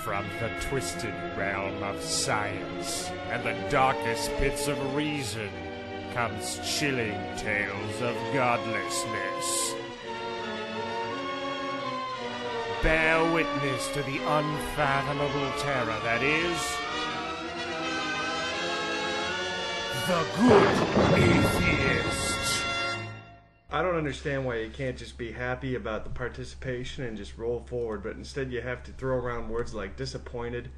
From the twisted realm of science and the darkest pits of reason comes chilling tales of godlessness. Bear witness to the unfathomable terror that is the Good Atheist. I don't understand why you can't just be happy about the participation and just roll forward, but instead you have to throw around words like disappointed,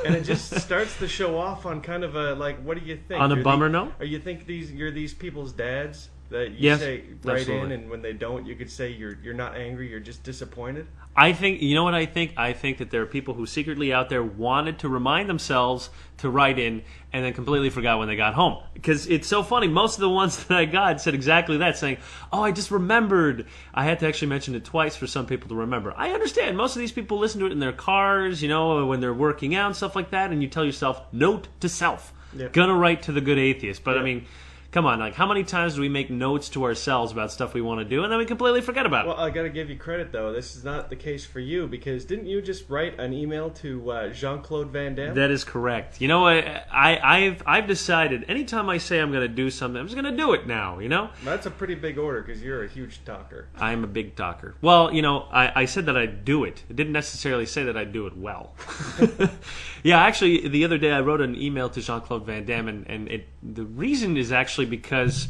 and it just starts the show off on kind of a, like, what do you think? On a bummer note? Or you think you're these people's dads that you say right absolutely. in, and when they don't, you could say you're not angry, you're just disappointed? I think, you know what I think? I think that there are people who secretly out there wanted to remind themselves to write in and then completely forgot when they got home. Because it's so funny. Most of the ones that I got said exactly that, saying, oh, I just remembered. I had to actually mention it twice for some people to remember. I understand. Most of these people listen to it in their cars, you know, when they're working out and stuff like that, and you tell yourself, note to self. Yep. Gonna write to the Good Atheist. But, Yep. I mean, come on, like, how many times do we make notes to ourselves about stuff we want to do, and then we completely forget about it? Well, I got to give you credit, though. This is not the case for you, because didn't you just write an email to Jean-Claude Van Damme? That is correct. You know, I've decided anytime I say I'm going to do something, I'm just going to do it now, you know? That's a pretty big order, because you're a huge talker. I'm a big talker. Well, you know, I said that I'd do it. It didn't necessarily say that I'd do it well. Yeah, actually, the other day I wrote an email to Jean-Claude Van Damme, and the reason is actually because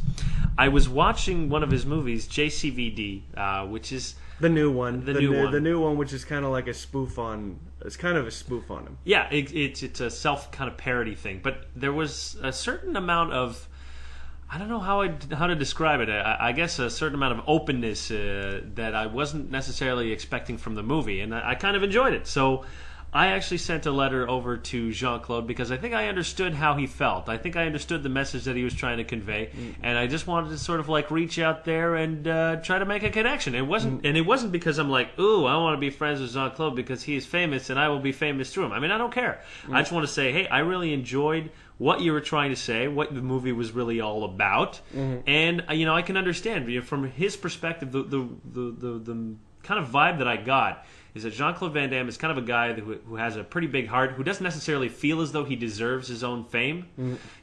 I was watching one of his movies, JCVD, which is the new one, the new one, which is kind of like a spoof on. It's kind of a spoof on him. Yeah, it's a self kind of parody thing, but there was a certain amount of, I don't know how to describe it. I guess a certain amount of openness that I wasn't necessarily expecting from the movie, and I kind of enjoyed it. So I actually sent a letter over to Jean-Claude because I think I understood how he felt. I think I understood the message that he was trying to convey, and I just wanted to sort of like reach out there and try to make a connection. It wasn't because I'm like, ooh, I want to be friends with Jean-Claude because he is famous and I will be famous through him. I mean, I don't care. I just want to say, hey, I really enjoyed what you were trying to say, what the movie was really all about, and you know, I can understand, you know, from his perspective, the kind of vibe that I got is that Jean-Claude Van Damme is kind of a guy who has a pretty big heart, who doesn't necessarily feel as though he deserves his own fame,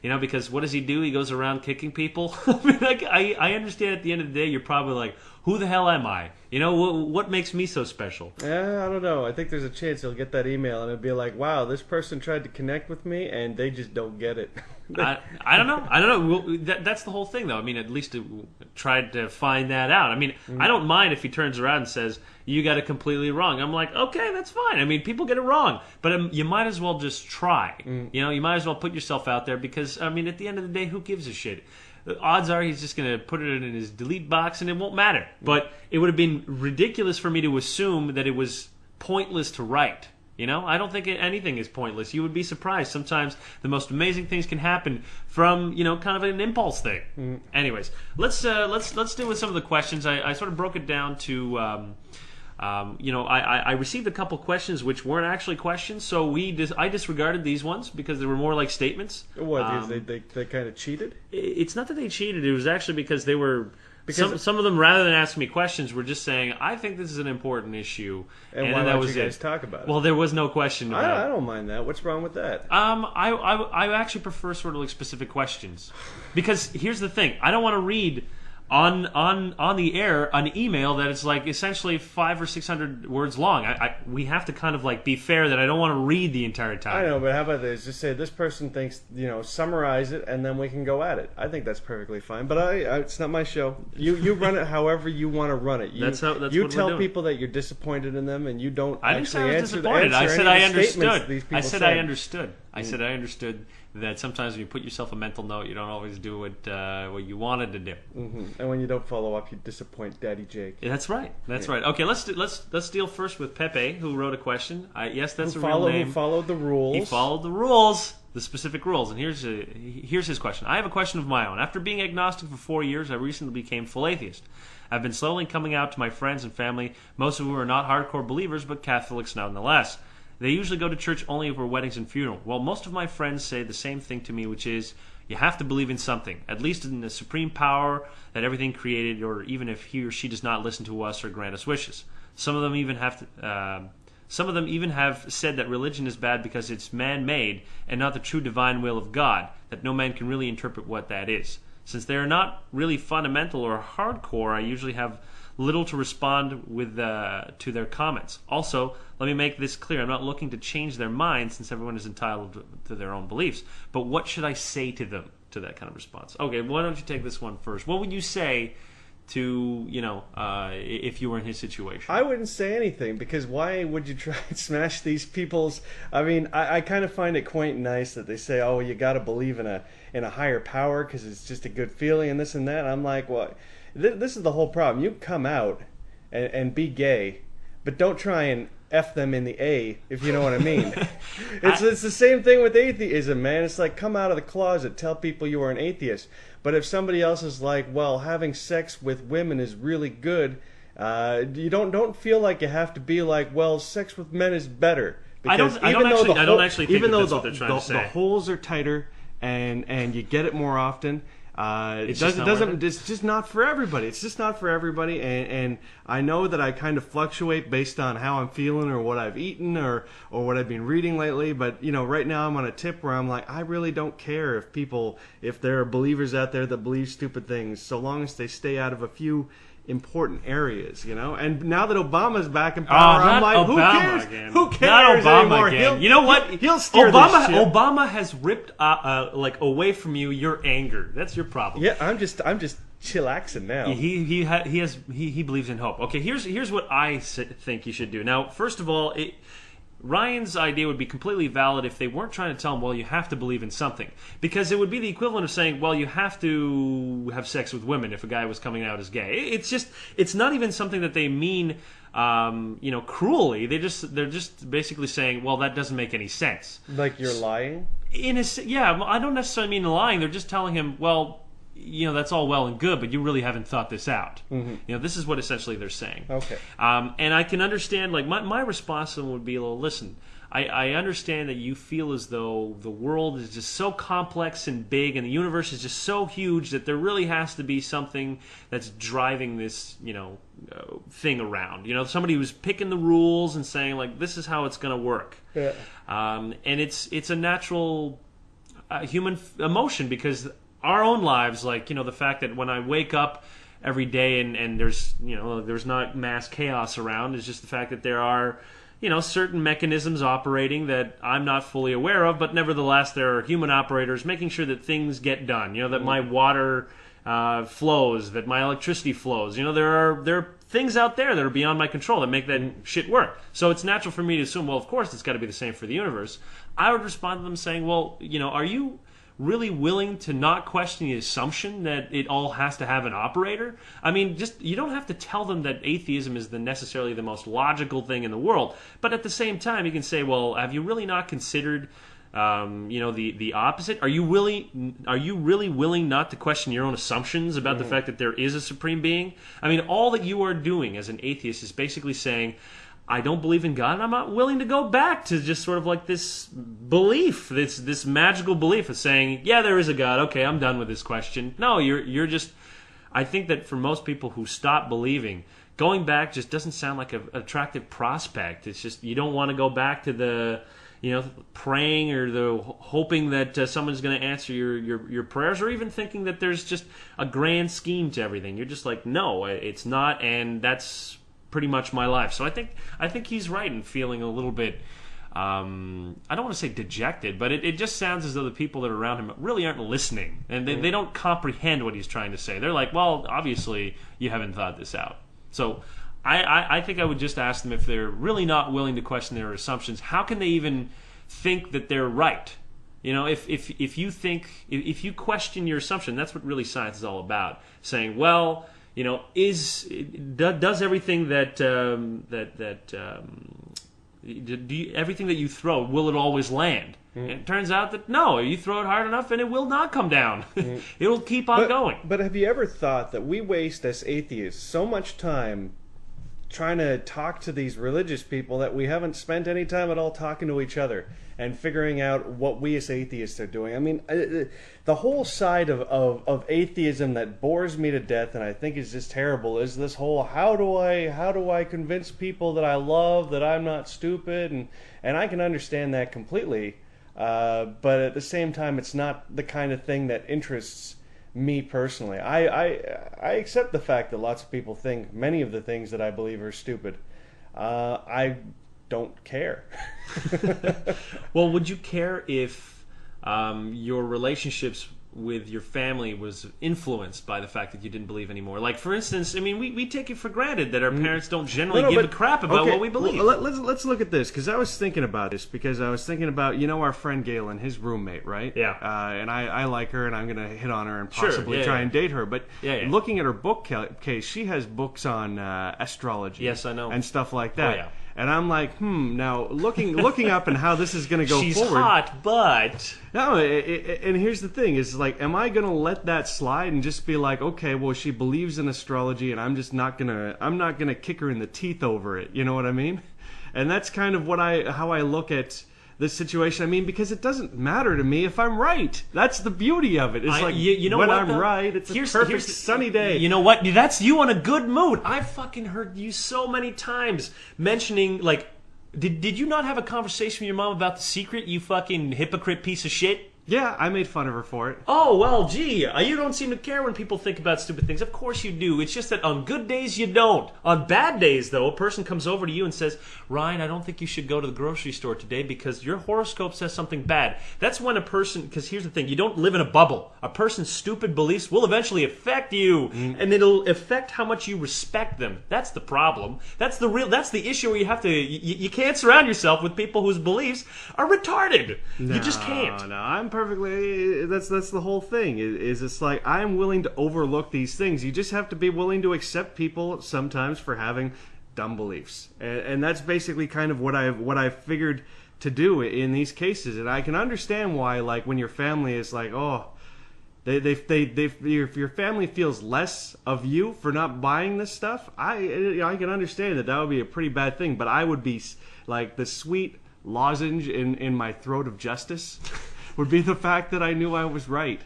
you know, because what does he do? He goes around kicking people. I mean, like, I understand at the end of the day, you're probably like, who the hell am I? You know, what makes me so special? Yeah, I don't know. I think there's a chance he'll get that email and it'll be like, wow, this person tried to connect with me and they just don't get it. I don't know. I don't know. Well, that's the whole thing, though. I mean, at least it tried to find that out. I mean, I don't mind if he turns around and says, you got it completely wrong. I'm like, okay, that's fine. I mean, people get it wrong. But you might as well just try. You know, you might as well put yourself out there because, I mean, at the end of the day, who gives a shit? The odds are he's just going to put it in his delete box and it won't matter. But it would have been ridiculous for me to assume that it was pointless to write. You know, I don't think anything is pointless. You would be surprised. Sometimes the most amazing things can happen from, you know, kind of an impulse thing. Anyways, let's deal with some of the questions. I sort of broke it down to, you know, I received a couple questions which weren't actually questions, so I disregarded these ones because they were more like statements. What, they kind of cheated? It's not that they cheated. It was actually because they were... Some of them, rather than asking me questions, were just saying, I think this is an important issue. And why don't you guys talk about it? Well, there was no question about it. I don't mind that. What's wrong with that? I actually prefer sort of like specific questions. Because here's the thing. I don't want to read on the air an email that is like essentially 500 or 600 words long. We have to kind of like be fair that I don't want to read the entire time. I know, but how about this? Just say this person thinks, you know, summarize it, and then we can go at it. I think that's perfectly fine. But it's not my show. You run it however you want to run it. That's you what tell we're doing. People that you're disappointed in them, and you don't. I didn't say I was answer disappointed. I said I understood. I said I understood. I said I understood that sometimes when you put yourself a mental note, you don't always do what you wanted to do. And when you don't follow up, you disappoint Daddy Jake. Yeah, that's right. That's right. Okay, let's deal first with Pepe, who wrote a question. Yes, that's a real name. Who followed the rules. He followed the rules, the specific rules. And here's his question. I have a question of my own. After being agnostic for 4 years, I recently became full atheist. I've been slowly coming out to my friends and family, most of whom are not hardcore believers, but Catholics nonetheless. They usually go to church only for weddings and funerals. Well, most of my friends say the same thing to me, which is, you have to believe in something, at least in the supreme power that everything created, or even if he or she does not listen to us or grant us wishes. Some of them even have Some of them even have said that religion is bad because it's man-made and not the true divine will of God, that no man can really interpret what that is. Since they are not really fundamental or hardcore, I usually have little to respond with to their comments. Also, let me make this clear. I'm not looking to change their minds, since everyone is entitled to their own beliefs. But what should I say to them, to that kind of response? Okay, why don't you take this one first? What would you say to, if you were in his situation? I wouldn't say anything, because why would you try and smash these people's... I mean, I kind of find it quaint and nice that they say, oh, you got to believe in a higher power because it's just a good feeling and this and that. And I'm like, well, this is the whole problem. You come out and be gay, but don't try and F them in the A, if you know what I mean. It's the same thing with atheism, man. It's like, come out of the closet, tell people you are an atheist. But if somebody else is like, well, having sex with women is really good, you don't feel like you have to be like, well, sex with men is better. Because I don't actually think that's what they're trying to say. The holes are tighter and you get it more often. It's just not for everybody. It's just not for everybody, and I know that I kind of fluctuate based on how I'm feeling or what I've eaten or what I've been reading lately. But right now I'm on a tip where I'm like, I really don't care if there are believers out there that believe stupid things, so long as they stay out of a few important areas, And now that Obama's back in power, I'm like, who cares? Again. Who cares not Obama anymore? Again. You know what? He'll steer this ship. Obama has ripped away from you your anger. That's your problem. Yeah, I'm just chillaxing now. He believes in hope. Okay, here's what I think you should do. Now, first of all, Ryan's idea would be completely valid if they weren't trying to tell him, well, you have to believe in something. Because it would be the equivalent of saying, well, you have to have sex with women if a guy was coming out as gay. It's not even something that they mean, cruelly. They're just basically saying, well, that doesn't make any sense. Like you're lying? I don't necessarily mean lying. They're just telling him, well, that's all well and good, but you really haven't thought this out. Mm-hmm. This is what essentially they're saying. Okay. And I can understand, like, my response to them would be, well, listen, I understand that you feel as though the world is just so complex and big and the universe is just so huge that there really has to be something that's driving this, thing around. Somebody who's picking the rules and saying, like, this is how it's going to work. Yeah. And it's a natural human emotion, because our own lives, like, the fact that when I wake up every day and there's not mass chaos around, is just the fact that there are, certain mechanisms operating that I'm not fully aware of, but nevertheless there are human operators making sure that things get done, that my water flows, that my electricity flows. There are things out there that are beyond my control that make that shit work. So it's natural for me to assume, well, of course it's got to be the same for the universe. I would respond to them saying, well, are you really willing to not question the assumption that it all has to have an operator? I mean, you don't have to tell them that atheism is necessarily the most logical thing in the world, but at the same time, you can say, well, have you really not considered, the opposite? Are you really willing not to question your own assumptions about the fact that there is a supreme being? I mean, all that you are doing as an atheist is basically saying, I don't believe in God, and I'm not willing to go back to just sort of like this belief, this magical belief of saying, yeah, there is a God. Okay, I'm done with this question. No, you're just... I think that for most people who stop believing, going back just doesn't sound like an attractive prospect. It's just, you don't want to go back to the, praying or the hoping that someone's going to answer your prayers, or even thinking that there's just a grand scheme to everything. You're just like, no, it's not, and that's pretty much my life. So I think he's right in feeling a little bit, I don't want to say dejected, but it just sounds as though the people that are around him really aren't listening, and they don't comprehend what he's trying to say. They're like, well, obviously you haven't thought this out. So I think I would just ask them, if they're really not willing to question their assumptions, how can they even think that they're right? If you question your assumption, that's what really science is all about. Saying, well, does everything everything that you throw, will it always land? And it turns out that no, you throw it hard enough and it will not come down. It'll keep on going. But have you ever thought that we waste as atheists so much time trying to talk to these religious people that we haven't spent any time at all talking to each other and figuring out what we as atheists are doing. I mean, the whole side of atheism that bores me to death and I think is just terrible is this whole how do I convince people that I love that I'm not stupid, and I can understand that completely, but at the same time it's not the kind of thing that interests me personally. I accept the fact that lots of people think many of the things that I believe are stupid. I don't care. Well, would you care if your relationships with your family was influenced by the fact that you didn't believe anymore? Like, for instance, I mean, we take it for granted that our parents don't generally give a crap about what we believe. Well, let's look at this, because I was thinking about this, because I was thinking about, our friend Galen, his roommate, right? Yeah. And I like her, and I'm going to hit on her and possibly try and date her. But looking at her bookcase, she has books on astrology. Yes, I know. And stuff like that. Oh, yeah. And I'm like, now looking up and how this is going to go She's forward. She's hot, but no. And here's the thing: is like, am I going to let that slide and just be like, okay, well, she believes in astrology, and I'm not gonna kick her in the teeth over it. You know what I mean? And that's kind of how I look at this situation. I mean, because it doesn't matter to me if I'm right. That's the beauty of it. It's when I'm right, it's a perfect sunny day. You know what? That's you on a good mood. I've fucking heard you so many times mentioning, like, did you not have a conversation with your mom about The Secret, you fucking hypocrite piece of shit? Yeah, I made fun of her for it. Oh, well, gee, you don't seem to care when people think about stupid things. Of course you do. It's just that on good days you don't. On bad days, though, a person comes over to you and says, Ryan, I don't think you should go to the grocery store today because your horoscope says something bad. That's when a person, because here's the thing, you don't live in a bubble. A person's stupid beliefs will eventually affect you, and it'll affect how much you respect them. That's the problem. That's the issue where you have to, you can't surround yourself with people whose beliefs are retarded. You just can't. No, I'm perfectly. That's the whole thing. Is it's like I'm willing to overlook these things. You just have to be willing to accept people sometimes for having dumb beliefs, and that's basically kind of what I've figured to do in these cases. And I can understand why, like, when your family is like, oh, your family feels less of you for not buying this stuff. I can understand that would be a pretty bad thing, but I would be like the sweet lozenge in my throat of justice. Would be the fact that I knew I was right.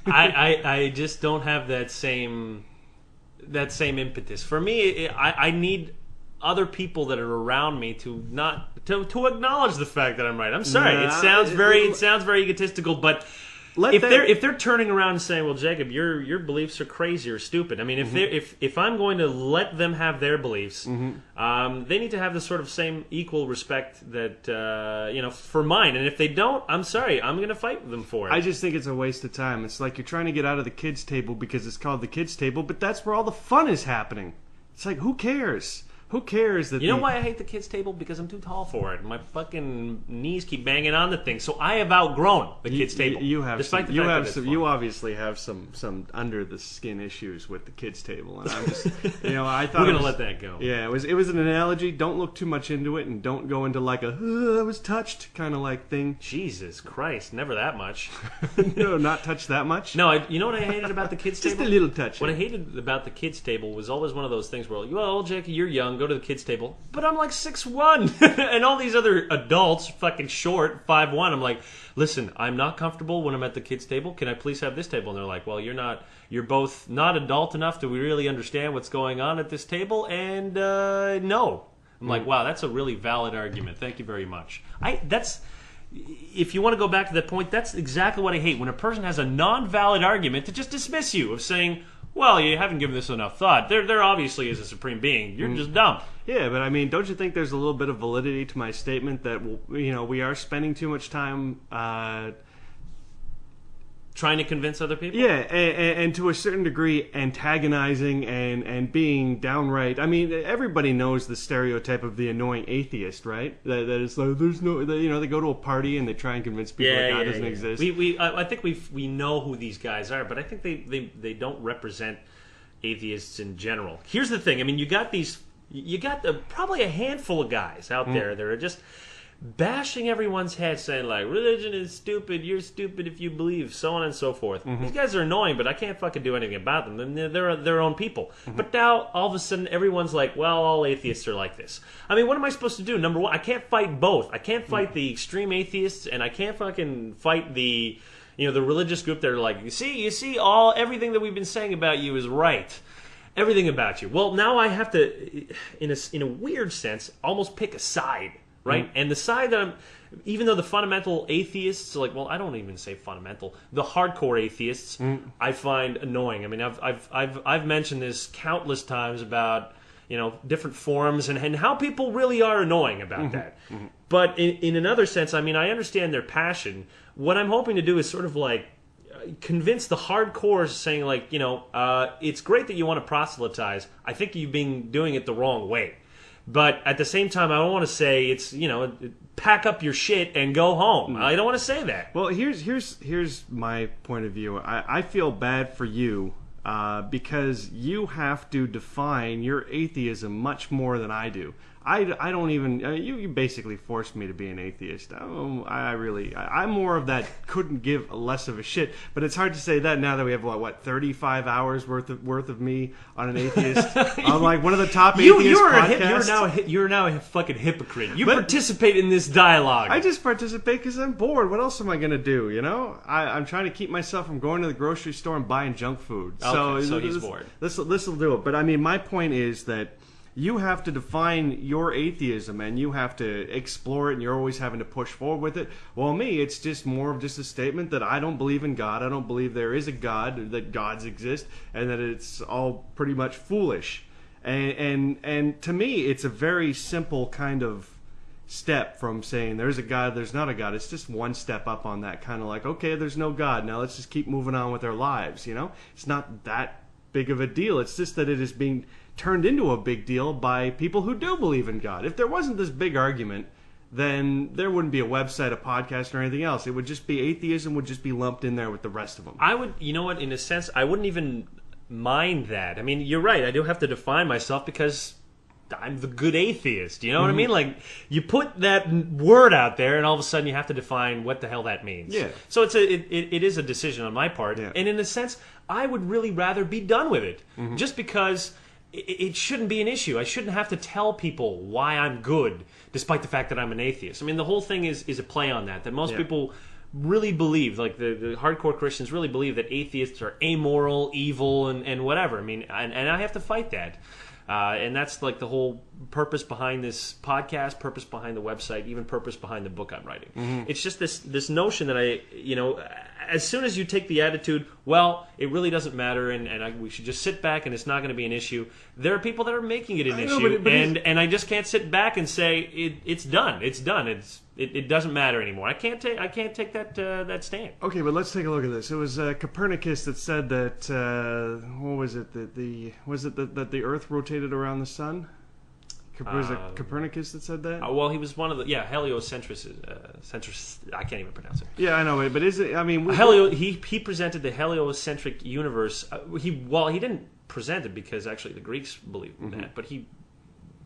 I just don't have that same impetus. For me, I need other people that are around me to acknowledge the fact that I'm right. I'm sorry. It sounds very egotistical, but if they're turning around and saying, "Well, Jacob, your beliefs are crazy or stupid," I mean, if I'm going to let them have their beliefs, they need to have the sort of same equal respect that for mine. And if they don't, I'm sorry, I'm going to fight them for it. I just think it's a waste of time. It's like you're trying to get out of the kids' table because it's called the kids' table, but that's where all the fun is happening. It's like, who cares? Who cares that? You know why I hate the kids' table? Because I'm too tall for it. My fucking knees keep banging on the thing. So I have outgrown the kids' table. You obviously have some under the skin issues with the kids' table, and I'm just I thought we're gonna let that go. Yeah, it was an analogy. Don't look too much into it, and don't go into like a I was touched kind of like thing. Jesus Christ, never that much. No, not touched that much. No, you know what I hated about the kids' table? Just a little touch. What I hated about the kids' table was always one of those things where, well, Jake, you're young. Go to the kids' table, but I'm like 6'1", and all these other adults, fucking short, 5'1". I'm like, listen, I'm not comfortable when I'm at the kids' table. Can I please have this table? And they're like, well, you're both not adult enough to really understand what's going on at this table, and no. I'm like, wow, that's a really valid argument. Thank you very much. If you want to go back to that point, that's exactly what I hate when a person has a non-valid argument to just dismiss you, of saying, well, you haven't given this enough thought. There obviously is a supreme being. You're just dumb. Yeah, but I mean, don't you think there's a little bit of validity to my statement that we are spending too much time trying to convince other people? Yeah, and to a certain degree antagonizing and being downright. I mean, everybody knows the stereotype of the annoying atheist, right? That it's like there's no, they go to a party and they try and convince people that God doesn't exist. I think we know who these guys are, but I think they don't represent atheists in general. Here's the thing. I mean, you got probably a handful of guys out there that are just bashing everyone's head, saying like, religion is stupid, you're stupid if you believe, so on and so forth. These guys are annoying, but I can't fucking do anything about them. They're their own people. But now, all of a sudden, everyone's like, well, all atheists are like this. I mean, what am I supposed to do? Number one, I can't fight both. I can't fight the extreme atheists, and I can't fucking fight the religious group that are like, you see, everything that we've been saying about you is right. Everything about you. Well, now I have to, in a weird sense, almost pick a side, right? And the side that even though the fundamental atheists, like, well, I don't even say fundamental, the hardcore atheists, I find annoying. I mean, I've mentioned this countless times about, different forums and how people really are annoying about that. But in another sense, I mean, I understand their passion. What I'm hoping to do is sort of like convince the hardcores, saying like, it's great that you want to proselytize. I think you've been doing it the wrong way. But at the same time, I don't want to say it's, pack up your shit and go home. I don't want to say that. Well, here's my point of view. I feel bad for you because you have to define your atheism much more than I do. I don't even... you basically forced me to be an atheist. I'm more of that couldn't give less of a shit. But it's hard to say that now that we have, 35 hours worth of me on an atheist. I'm like one of the top atheist podcasts. You're now a fucking hypocrite. You participate in this dialogue. I just participate because I'm bored. What else am I going to do, I'm trying to keep myself from going to the grocery store and buying junk food. Okay, so he's bored. This will do it. But, I mean, my point is that you have to define your atheism and you have to explore it, and you're always having to push forward with it. Well, me, it's just more of just a statement that I don't believe in God. I don't believe there is a God, that gods exist, and that it's all pretty much foolish. And to me, it's a very simple kind of step from saying there's a God, there's not a God. It's just one step up on that, kind of like, okay, there's no God. Now let's just keep moving on with our lives, It's not that big of a deal. It's just that it is being turned into a big deal by people who do believe in God. If there wasn't this big argument, then there wouldn't be a website, a podcast, or anything else. It would just be atheism would just be lumped in there with the rest of them. I would, in a sense, I wouldn't even mind that. I mean, you're right. I do have to define myself because I'm the good atheist. You know what I mean? Like, you put that word out there, and all of a sudden you have to define what the hell that means. Yeah. So it is a decision on my part. Yeah. And in a sense, I would really rather be done with it. Just because it shouldn't be an issue. I shouldn't have to tell people why I'm good, despite the fact that I'm an atheist. I mean, the whole thing is a play on that most people really believe, like the hardcore Christians really believe that atheists are amoral, evil, and whatever. I mean, and I have to fight that. And that's like the whole purpose behind this podcast, purpose behind the website, even purpose behind the book I'm writing. It's just this notion that as soon as you take the attitude, well, it really doesn't matter, and we should just sit back and it's not going to be an issue. There are people that are making it an issue, and I just can't sit back and say it's done. It's done. It doesn't matter anymore. I can't take that stand. Okay, but let's take a look at this. It was Copernicus that said that what was it that the Earth rotated around the sun? Was it Copernicus that said that? Well, he was one of the heliocentricists. I can't even pronounce it. Yeah, I know, but is it? I mean, he presented the heliocentric universe. He didn't present it because actually the Greeks believed in that, but he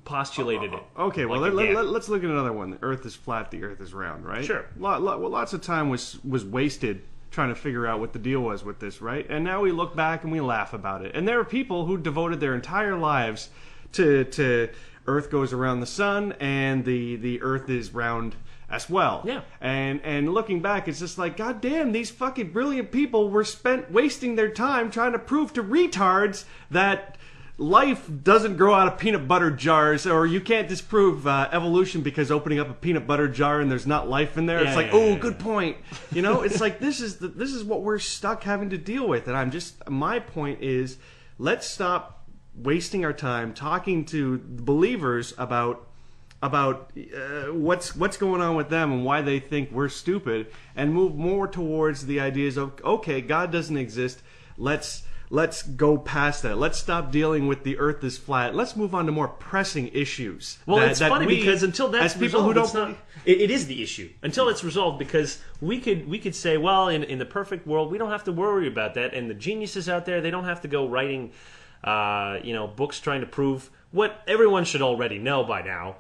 postulated it. Okay, well, let's look at another one. The Earth is flat, the Earth is round, right? Sure. Lots of time was wasted trying to figure out what the deal was with this, right? And now we look back and we laugh about it. And there are people who devoted their entire lives to Earth goes around the sun and the Earth is round as well. Yeah. And looking back, it's just like, God damn, these fucking brilliant people were wasting their time trying to prove to retards that life doesn't grow out of peanut butter jars, or you can't disprove evolution because opening up a peanut butter jar and there's not life in there. Good point. It's like this is what we're stuck having to deal with. And my point is, let's stop wasting our time talking to believers about what's going on with them and why they think we're stupid, and move more towards the ideas of, okay, God doesn't exist. Let's go past that. Let's stop dealing with the Earth is flat. Let's move on to more pressing issues. Well, it's funny because until that's resolved, it is the issue. Until it's resolved, because we could say, well, in the perfect world, we don't have to worry about that, and the geniuses out there, they don't have to go writing books trying to prove what everyone should already know by now.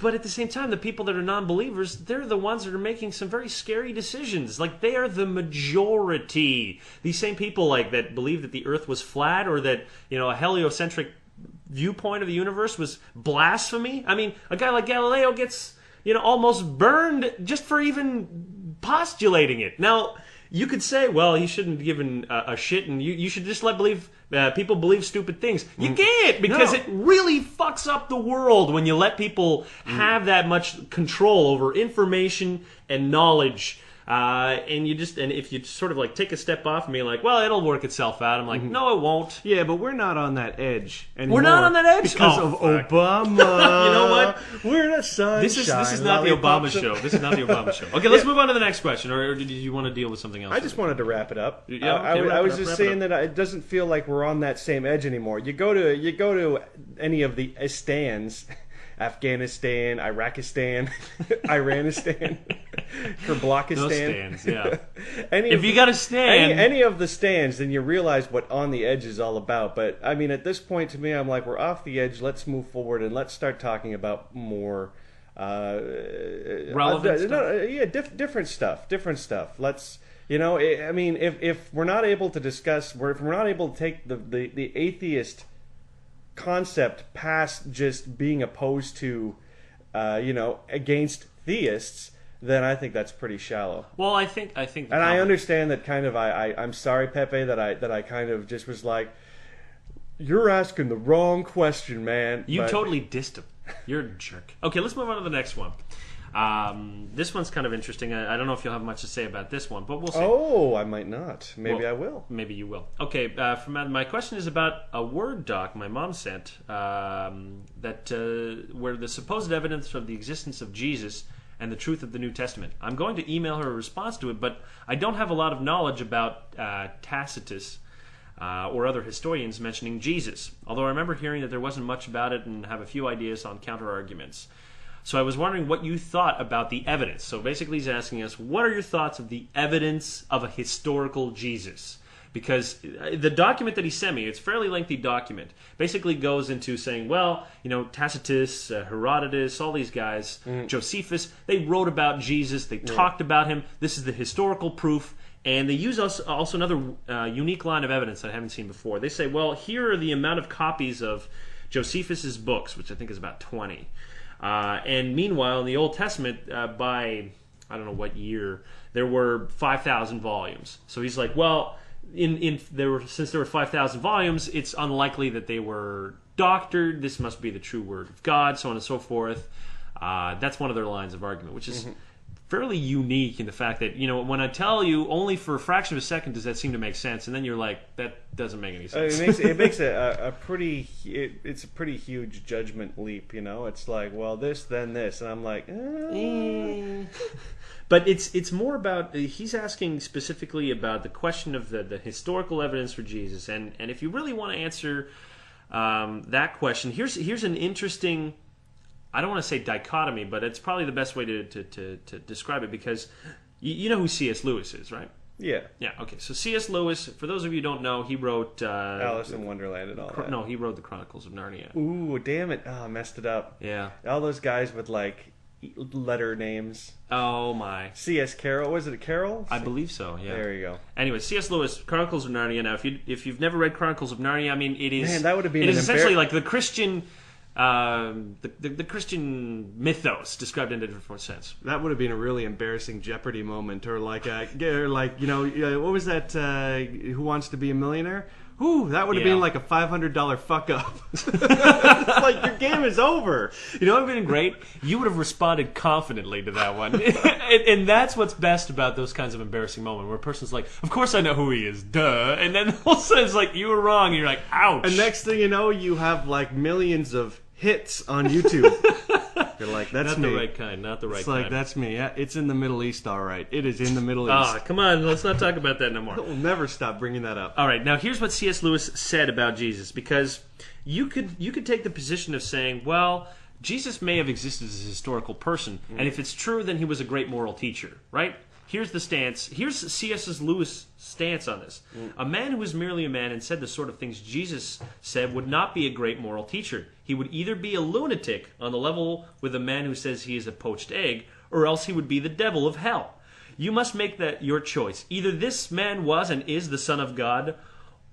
But at the same time, the people that are non-believers, they're the ones that are making some very scary decisions. Like, they are the majority. These same people, like, that believe that the Earth was flat, or that, a heliocentric viewpoint of the universe was blasphemy. I mean, a guy like Galileo gets, almost burned just for even postulating it. Now, you could say, well, he shouldn't have given a shit, and you should just let people believe stupid things. You can't, because it really fucks up the world when you let people have that much control over information and knowledge. And if you sort of like take a step off and be like, well, it'll work itself out. I'm like, no, it won't. Yeah, but we're not on that edge anymore. We're not on that edge because of Obama. You know what? We're in a sunshine. This is not the Obama show. This is not the Obama show. Okay, let's move on to the next question. Or did you want to deal with something else? I just wanted to wrap it up. Yeah, I was just saying that it doesn't feel like we're on that same edge anymore. You go to any of the stands. Afghanistan, Iraqistan, Iranistan, Kerblokistan. Those stands, yeah. If you got to stand... Any of the stands, then you realize what on the edge is all about. But, I mean, at this point, to me, I'm like, we're off the edge. Let's move forward and let's start talking about more... relevant stuff? Different stuff. Let's... I mean, if we're not able to discuss... If we're not able to take the atheist... concept past just being opposed to, against theists, then I think that's pretty shallow. Well, I think, and I understand that kind of. I'm sorry, Pepe, that I kind of just was like, you're asking the wrong question, man. You totally dissed him. You're a jerk. Okay, let's move on to the next one. This one's kind of interesting. I don't know if you'll have much to say about this one, but we'll see. Oh, I might not. Maybe I will. Maybe you will. Okay, my question is about a Word doc my mom sent where the supposed evidence of the existence of Jesus and the truth of the New Testament. I'm going to email her a response to it, but I don't have a lot of knowledge about Tacitus or other historians mentioning Jesus, although I remember hearing that there wasn't much about it and have a few ideas on counter-arguments. So I was wondering what you thought about the evidence. So basically he's asking us, what are your thoughts of the evidence of a historical Jesus? Because the document that he sent me, it's a fairly lengthy document, basically goes into saying, well, Tacitus, Herodotus, all these guys, Josephus, they wrote about Jesus, they talked about him, this is the historical proof, and they use also another unique line of evidence that I haven't seen before. They say, well, here are the amount of copies of Josephus's books, which I think is about 20. And meanwhile, in the Old Testament, by I don't know what year, there were 5,000 volumes. So he's like, well, since there were 5,000 volumes, it's unlikely that they were doctored. This must be the true word of God, so on and so forth. That's one of their lines of argument, which is fairly unique in the fact that, when I tell you only for a fraction of a second does that seem to make sense, and then you're like, that doesn't make any sense. It makes a pretty huge judgment leap, It's like, well, this, then this, and I'm like, But it's more about, he's asking specifically about the question of the historical evidence for Jesus, and if you really want to answer that question, here's an interesting, I don't want to say dichotomy, but it's probably the best way to describe it, because you know who C.S. Lewis is, right? Yeah. Yeah, okay. So C.S. Lewis, for those of you who don't know, he wrote... Alice in Wonderland and all that. No, he wrote the Chronicles of Narnia. Ooh, damn it. Oh, I messed it up. Yeah. All those guys with, letter names. Oh, my. C.S. Carroll. Was it a Carroll? I believe so, yeah. There you go. Anyway, C.S. Lewis, Chronicles of Narnia. Now, if you've never read Chronicles of Narnia, I mean, it is... Man, that would have been It is essentially like the Christian... the Christian mythos described in a different sense. That would have been a really embarrassing Jeopardy moment, or what was that? Who Wants to Be a Millionaire? Ooh, that would have been like a $500 fuck up. It's like, your game is over. It would have been great. You would have responded confidently to that one, and that's what's best about those kinds of embarrassing moments where a person's like, "Of course I know who he is, duh," and then all of a sudden it's like, "You were wrong." And you're like, "Ouch!" And next thing you know, you have millions of hits on YouTube. You're like, that's not me. Not the right kind. Not the right kind. It's like, that's me. Yeah, it's in the Middle East, all right. It is in the Middle East. Come on. Let's not talk about that no more. We'll never stop bringing that up. All right. Now, here's what C.S. Lewis said about Jesus, because you could take the position of saying, well, Jesus may have existed as a historical person, and if it's true, then he was a great moral teacher, right? here's the stance. Here's C.S. Lewis' stance on this. A man who is merely a man and said the sort of things Jesus said would not be a great moral teacher. He would either be a lunatic on the level with a man who says he is a poached egg, or else he would be the devil of hell. You must make that your choice. Either this man was and is the Son of God,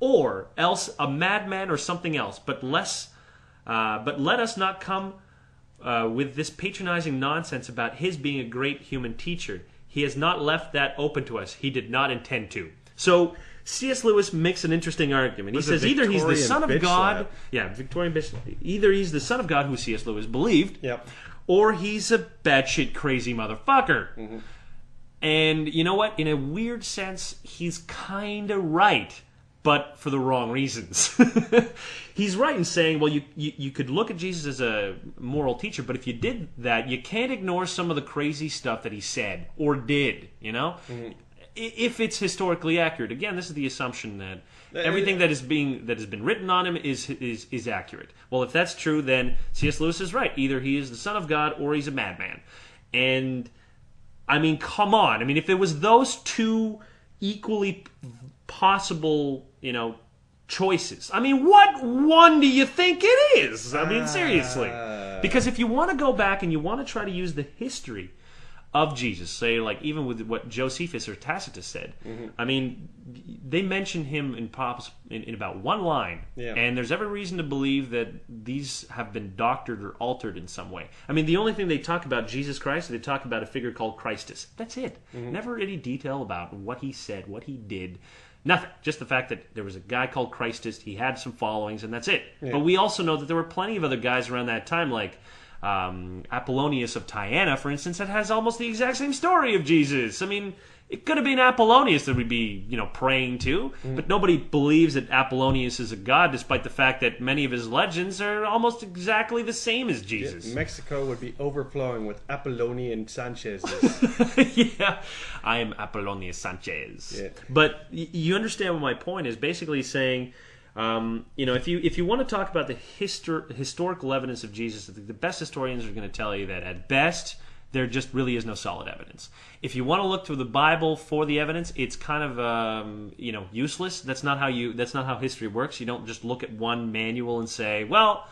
or else a madman or something else. But let us not come with this patronizing nonsense about his being a great human teacher. He has not left that open to us. He did not intend to. So C.S. Lewis makes an interesting argument. He says either he's the Son of God. Yeah, Victorian bitch. Either he's the Son of God, who C.S. Lewis believed, or he's a batshit crazy motherfucker. Mm-hmm. And you know what? In a weird sense, he's kind of right, but for the wrong reasons. He's right in saying, well, you could look at Jesus as a moral teacher, but if you did that, you can't ignore some of the crazy stuff that he said or did, you know? Mm-hmm. If it's historically accurate. Again, this is the assumption that everything that has been written on him is accurate. Well, if that's true, then C.S. Lewis is right. Either he is the Son of God or he's a madman. And, I mean, come on. I mean, if it was those two equally possible, you know, choices. I mean, what one do you think it is? I mean, seriously. Because if you want to go back and you want to try to use the history of Jesus, say, like, even with what Josephus or Tacitus said, I mean, they mention him in about one line, and there's every reason to believe that these have been doctored or altered in some way. I mean, the only thing they talk about Jesus Christ, they talk about a figure called Christus. That's it. Never any detail about what he said, what he did. Nothing. Just the fact that there was a guy called Christus, he had some followings, and that's it. But we also know that there were plenty of other guys around that time, like Apollonius of Tyana, for instance, that has almost the exact same story of Jesus. I mean, it could have been Apollonius that we'd be, you know, praying to, but nobody believes that Apollonius is a god, despite the fact that many of his legends are almost exactly the same as Jesus. Yeah, Mexico would be overflowing with Apollonian Sanchez's. Yeah, I am Apollonius Sanchez. Yeah. But you understand what my point is. Basically saying, you know, if you want to talk about the historical evidence of Jesus, the best historians are going to tell you that at best there just really is no solid evidence. If you want to look to the Bible for the evidence, it's kind of you know, useless. That's not how history works. You don't just look at one manual and say, well,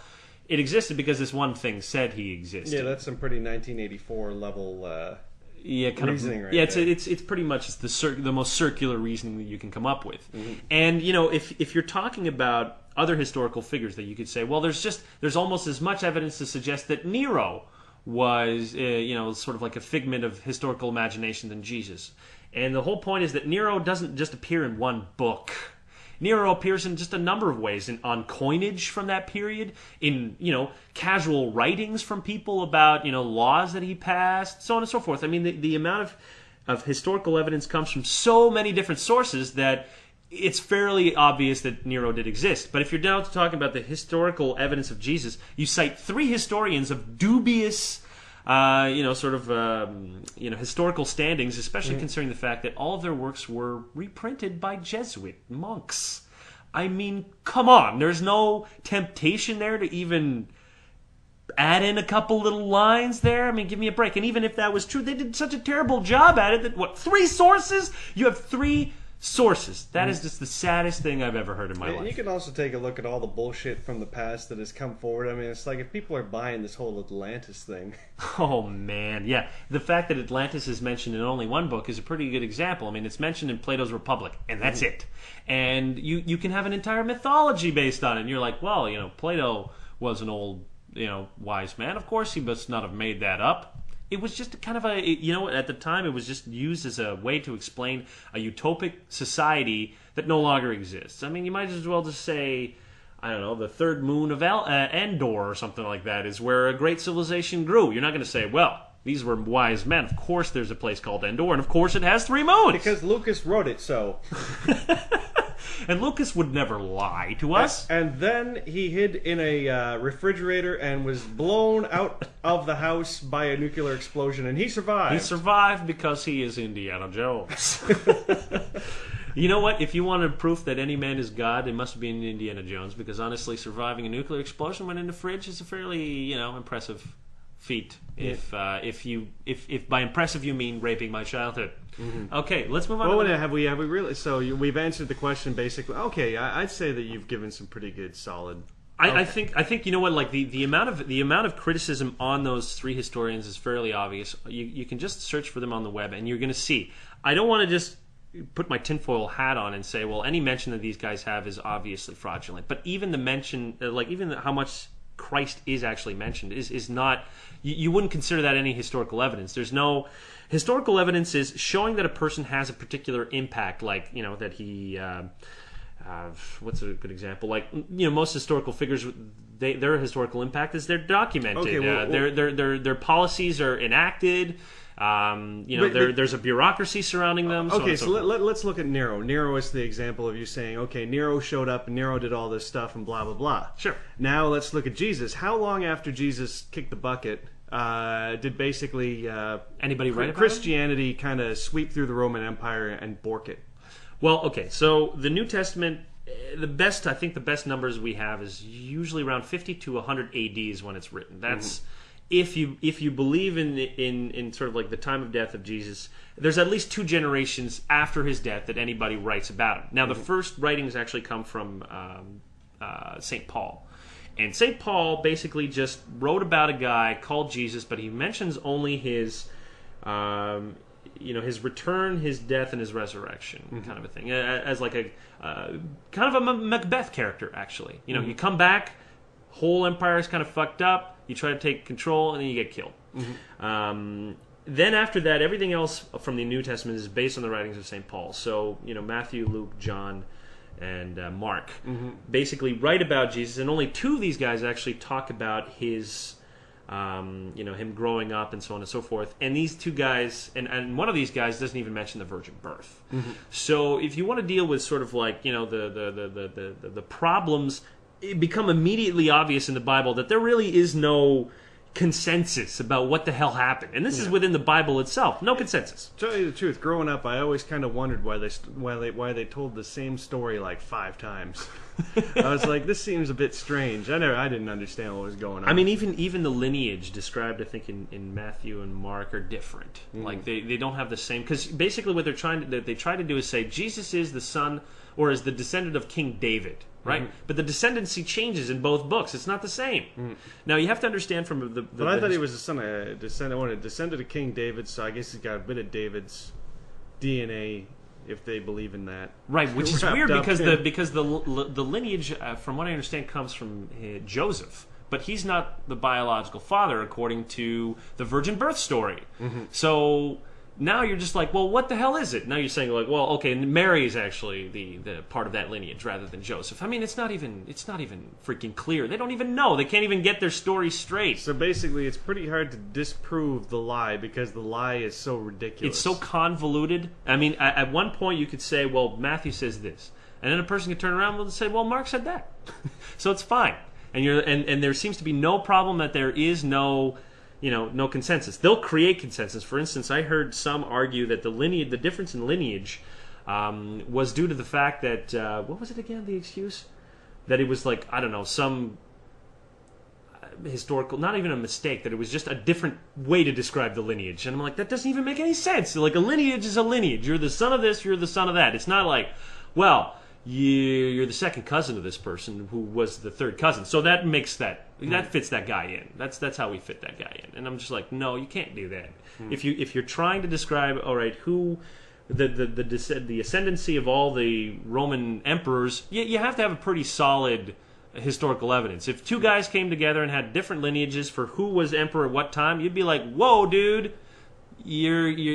it existed because this one thing said he existed. Yeah, that's some pretty 1984 level. Yeah, kind reasoning of. Right yeah, there. it's pretty much the most circular reasoning that you can come up with. And you know, if you're talking about other historical figures that you could say, well, there's almost as much evidence to suggest that Nero was you know, sort of like a figment of historical imagination than Jesus. And the whole point is that Nero doesn't just appear in one book. Nero appears in just a number of ways, on coinage from that period, in, you know, casual writings from people about, you know, laws that he passed, so on and so forth. I mean, the amount of historical evidence comes from so many different sources that it's fairly obvious that Nero did exist. But if you're down to talking about the historical evidence of Jesus, you cite three historians of dubious you know, sort of, you know, historical standings, especially considering the fact that all of their works were reprinted by Jesuit monks. I mean, come on. There's no temptation there to even add in a couple little lines there. I mean, give me a break. And even if that was true, they did such a terrible job at it that, what, 3 sources? You have 3 sources. That is just the saddest thing I've ever heard in my life. You can also take a look at all the bullshit from the past that has come forward. I mean, it's like if people are buying this whole Atlantis thing. Oh, man. Yeah. The fact that Atlantis is mentioned in only one book is a pretty good example. I mean, it's mentioned in Plato's Republic, and that's it. And you can have an entire mythology based on it. And you're like, well, you know, Plato was an old, you know, wise man. Of course, he must not have made that up. It was just kind of a, you know, at the time it was just used as a way to explain a utopic society that no longer exists. I mean, you might as well just say, I don't know, the third moon of Endor or something like that is where a great civilization grew. You're not going to say, well, these were wise men. Of course there's a place called Endor, and of course it has 3 moons. Because Lucas wrote it so. And Lucas would never lie to us. And then he hid in a refrigerator and was blown out of the house by a nuclear explosion, and he survived. He survived because he is Indiana Jones. You know what? If you wanted proof that any man is God, it must be in Indiana Jones, because honestly, surviving a nuclear explosion when in the fridge is a fairly, you know, impressive feet. If by impressive you mean raping my childhood. Okay, let's move on. Well, have we really? So we've answered the question basically. Okay, I'd say that you've given some pretty good, solid. I think you know what, like the amount of criticism on those three historians is fairly obvious. You can just search for them on the web and you're going to see. I don't want to just put my tinfoil hat on and say, well, any mention that these guys have is obviously fraudulent. But even the mention, how much Christ is actually mentioned is not. You wouldn't consider that any historical evidence. There's no historical evidence is showing that a person has a particular impact, like that he. What's a good example? Like most historical figures, their historical impact is they're documented. Okay, their policies are enacted. There's a bureaucracy surrounding them. Okay, so let's look at Nero. Nero is the example of you saying, okay, Nero showed up and Nero did all this stuff and blah blah blah. Sure. Now let's look at Jesus. How long after Jesus kicked the bucket did basically anybody write about Christianity kind of sweep through the Roman Empire and bork it? Well, okay, so the New Testament, the best numbers we have is usually around 50 to 100 AD is when it's written. That's if you believe in sort of like the time of death of Jesus. There's at least 2 generations after his death that anybody writes about him. Now, the first writings actually come from St. Paul. And St. Paul basically just wrote about a guy called Jesus, but he mentions only his his return, his death, and his resurrection, kind of a thing, as like a kind of a Macbeth character, actually. You come back, whole empire is kind of fucked up, you try to take control, and then you get killed. Then after that, everything else from the New Testament is based on the writings of St. Paul. So, Matthew, Luke, John, and Mark basically write about Jesus, and only 2 of these guys actually talk about his... him growing up and so on and so forth. And these 2 guys, and one of these guys doesn't even mention the virgin birth. So if you want to deal with sort of like the problems, it become immediately obvious in the Bible that there really is no consensus about what the hell happened, and this is within the Bible itself. No consensus. To tell you the truth, growing up, I always kind of wondered why they told the same story like 5 times. I was like, this seems a bit strange. I didn't understand what was going on. I mean, even the lineage described, I think, in Matthew and Mark are different. Like they don't have the same, because basically what they try to do is say Jesus is the son or is the descendant of King David. Right, but the descendancy changes in both books. It's not the same. Now you have to understand from the. But I thought he was a son of descended of King David, so I guess he's got a bit of David's DNA, if they believe in that. Right, which is weird because the lineage, from what I understand, comes from Joseph, but he's not the biological father according to the virgin birth story. So. Now you're just like, well, what the hell is it? Now you're saying like, well, okay, Mary is actually the part of that lineage rather than Joseph. I mean, it's not even freaking clear. They don't even know. They can't even get their story straight. So basically, it's pretty hard to disprove the lie because the lie is so ridiculous. It's so convoluted. I mean, at one point you could say, well, Matthew says this, and then a person could turn around and say, well, Mark said that. So it's fine. And there seems to be no problem that there is no consensus. They'll create consensus. For instance, I heard some argue that the difference in lineage was due to the fact that what was it again? The excuse that it was like, I don't know, some historical, not even a mistake, that it was just a different way to describe the lineage. And I'm like, that doesn't even make any sense. Like, a lineage is a lineage. You're the son of this. You're the son of that. It's not like, well, you're the second cousin of this person who was the third cousin. So that makes that fits that guy in. That's how we fit that guy in. And I'm just like, no, you can't do that. If you're trying to describe, all right, who the ascendancy of all the Roman emperors, you have to have a pretty solid historical evidence. If 2 guys came together and had different lineages for who was emperor at what time, you'd be like, whoa, dude.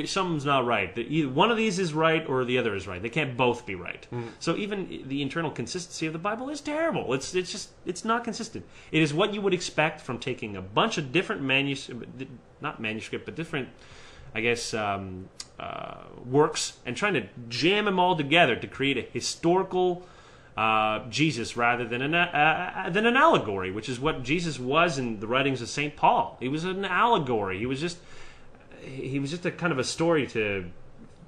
Something's not right. Either one of these is right or the other is right. They can't both be right. So even the internal consistency of the Bible is terrible. It's not consistent. It is what you would expect from taking a bunch of different different, I guess, works and trying to jam them all together to create a historical Jesus rather than an allegory, which is what Jesus was in the writings of St. Paul. He was an allegory. He was just a kind of a story to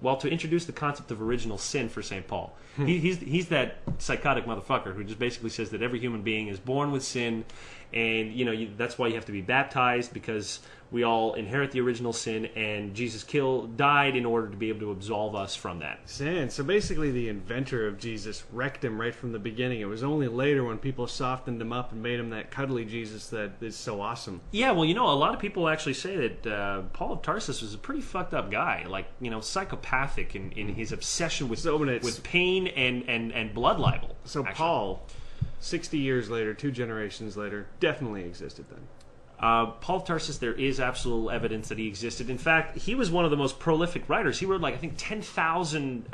to introduce the concept of original sin for St. Paul. He's that psychotic motherfucker who just basically says that every human being is born with sin, and that's why you have to be baptized, because we all inherit the original sin, and Jesus died in order to be able to absolve us from that. Sin. So basically the inventor of Jesus wrecked him right from the beginning. It was only later when people softened him up and made him that cuddly Jesus that is so awesome. Yeah, well, a lot of people actually say that Paul of Tarsus was a pretty fucked up guy, like, psychopathic in his obsession with pain and blood libel. So actually, Paul, 60 years later, 2 generations later, definitely existed then. Paul of Tarsus, there is absolute evidence that he existed. In fact, he was one of the most prolific writers. He wrote, I think, 10,000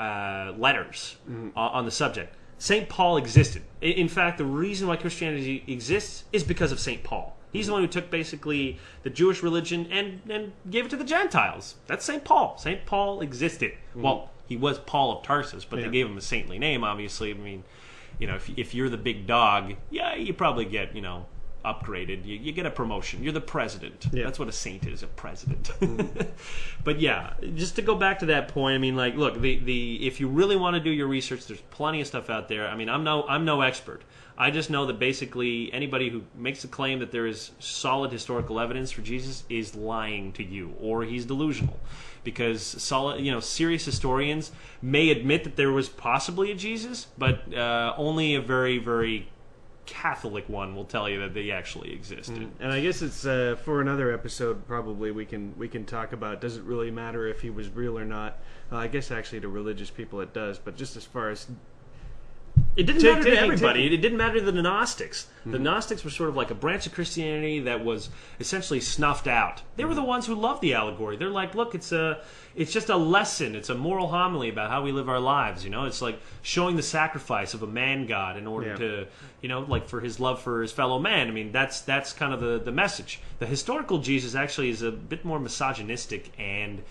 letters on the subject. St. Paul existed. In fact, the reason why Christianity exists is because of St. Paul. He's the one who took basically the Jewish religion and gave it to the Gentiles. That's St. Paul. St. Paul existed. Well, he was Paul of Tarsus, but they gave him a saintly name, obviously. I mean, if you're the big dog, you probably get, upgraded. You get a promotion. You're the president. Yeah. That's what a saint is, a president. But yeah, just to go back to that point, I mean, look, if you really want to do your research, there's plenty of stuff out there. I mean, I'm no expert. I just know that basically anybody who makes a claim that there is solid historical evidence for Jesus is lying to you, or he's delusional. Because serious historians may admit that there was possibly a Jesus, but only a very, very Catholic one will tell you that they actually existed. And I guess it's for another episode. Probably we can talk about, does it really matter if he was real or not? I guess actually to religious people it does, but just as far as it didn't matter to everybody. It didn't matter to the Gnostics. The Gnostics were sort of like a branch of Christianity that was essentially snuffed out. They were the ones who loved the allegory. They're like, look, it's just a lesson. It's a moral homily about how we live our lives. It's like showing the sacrifice of a man god in order to, for his love for his fellow man. I mean, that's kind of the message. The historical Jesus actually is a bit more misogynistic and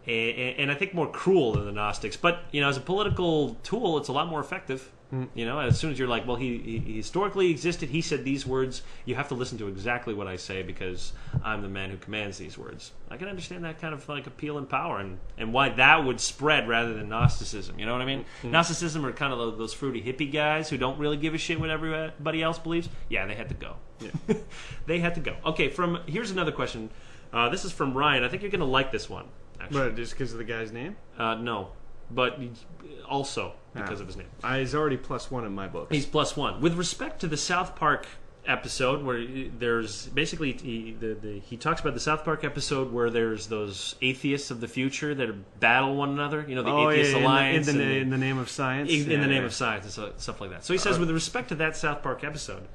I think more cruel than the Gnostics. But, as a political tool, it's a lot more effective. As soon as you're like, well, he historically existed, he said these words, you have to listen to exactly what I say because I'm the man who commands these words. I can understand that kind of appeal and power and why that would spread rather than Gnosticism. You know what I mean? Gnosticism are kind of those fruity hippie guys who don't really give a shit what everybody else believes. Yeah, they had to go. Yeah. They had to go. Okay, here's another question. This is from Ryan. I think you're going to like this one. Actually. But just because of the guy's name? No, but also because of his name. He's already +1 in my book. He's +1. With respect to the South Park episode, where there's basically he talks about the South Park episode where there's those atheists of the future that battle one another. The Atheist Alliance in the name of science. In the name of science and stuff like that. So he says, with respect to that South Park episode,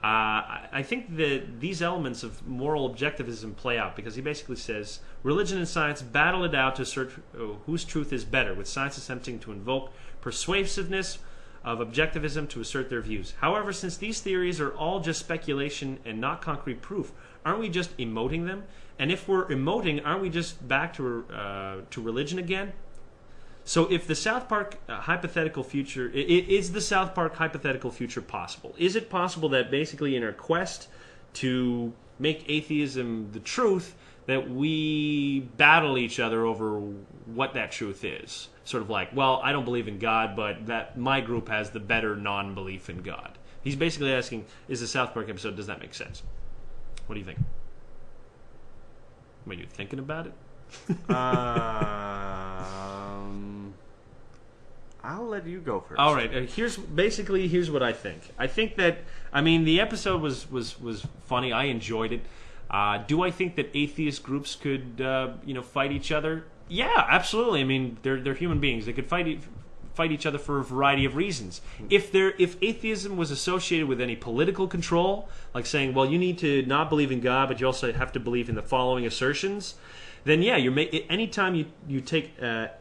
I think that these elements of moral objectivism play out because he basically says religion and science battle it out to assert whose truth is better, with science attempting to invoke persuasiveness of objectivism to assert their views. However, since these theories are all just speculation and not concrete proof, aren't we just emoting them? And if we're emoting, aren't we just back to religion again? So if the South Park hypothetical future, is the South Park hypothetical future possible? Is it possible that basically in our quest to make atheism the truth, that we battle each other over what that truth is? Sort of like, well, I don't believe in God, but that my group has the better non-belief in God. He's basically asking, is the South Park episode, does that make sense? What do you think? Are you thinking about it? I'll let you go first. All right. Here's what I think. I think that the episode was funny. I enjoyed it. Do I think that atheist groups could fight each other? Yeah, absolutely. They're human beings. They could fight each other for a variety of reasons. If atheism was associated with any political control, like saying, well, you need to not believe in God, but you also have to believe in the following assertions, then yeah, anytime you take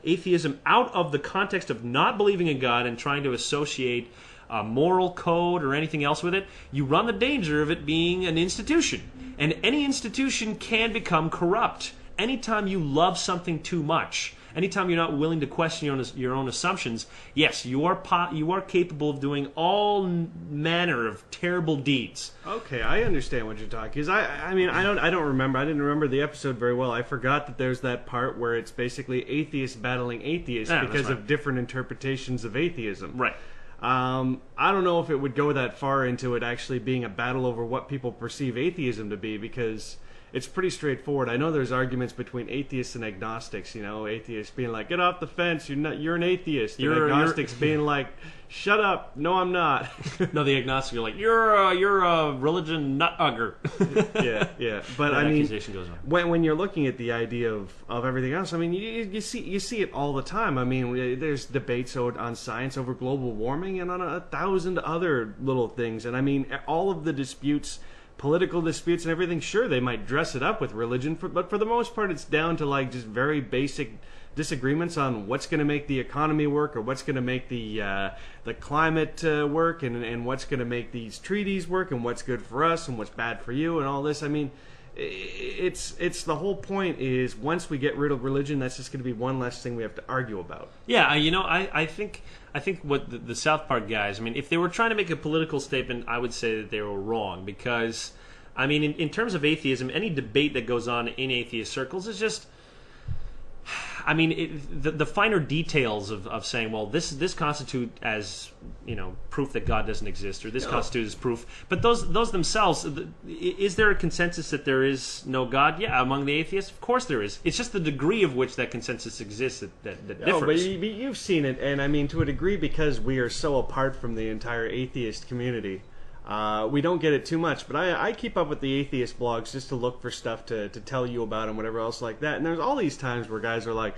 atheism out of the context of not believing in God and trying to associate a moral code or anything else with it, you run the danger of it being an institution. And any institution can become corrupt. Anytime you love something too much, anytime you're not willing to question your own assumptions, yes, you are capable of doing all manner of terrible deeds. Okay, I understand what you're talking. Because I mean, I don't remember. I didn't remember the episode very well. I forgot that there's that part where it's basically atheists battling atheists because of different interpretations of atheism. Right. I don't know if it would go that far into it actually being a battle over what people perceive atheism to be, because it's pretty straightforward. I know there's arguments between atheists and agnostics. You know, atheists being like, "Get off the fence! You're an atheist." And agnostics being like, "Shut up! No, I'm not." No, the agnostics are like, "You're a religion nut hugger." yeah. But I mean, goes on. When you're looking at the idea of everything else, I mean, you see it all the time. I mean, there's debates on science over global warming and on 1,000 other little things. And I mean, all of the disputes, political disputes and everything, sure, they might dress it up with religion, but for the most part, it's down to like just very basic disagreements on what's going to make the economy work, or what's going to make the climate work, and what's going to make these treaties work, and what's good for us and what's bad for you, and all this. I mean, it's the whole point is once we get rid of religion, that's just going to be one less thing we have to argue about. Yeah, you know, I think what the South Park guys, I mean, if they were trying to make a political statement, I would say that they were wrong, because, I mean, in terms of atheism, any debate that goes on in atheist circles is just, I mean, the finer details of saying, well, this constitute as, you know, proof that God doesn't exist, or this constitutes as proof. But those themselves, is there a consensus that there is no God? Yeah, among the atheists, of course there is. It's just the degree of which that consensus exists that differs. Oh, but you've seen it, and I mean, to a degree, because we are so apart from the entire atheist community. We don't get it too much, but I keep up with the atheist blogs just to look for stuff to tell you about and whatever else like that. And there's all these times where guys are like,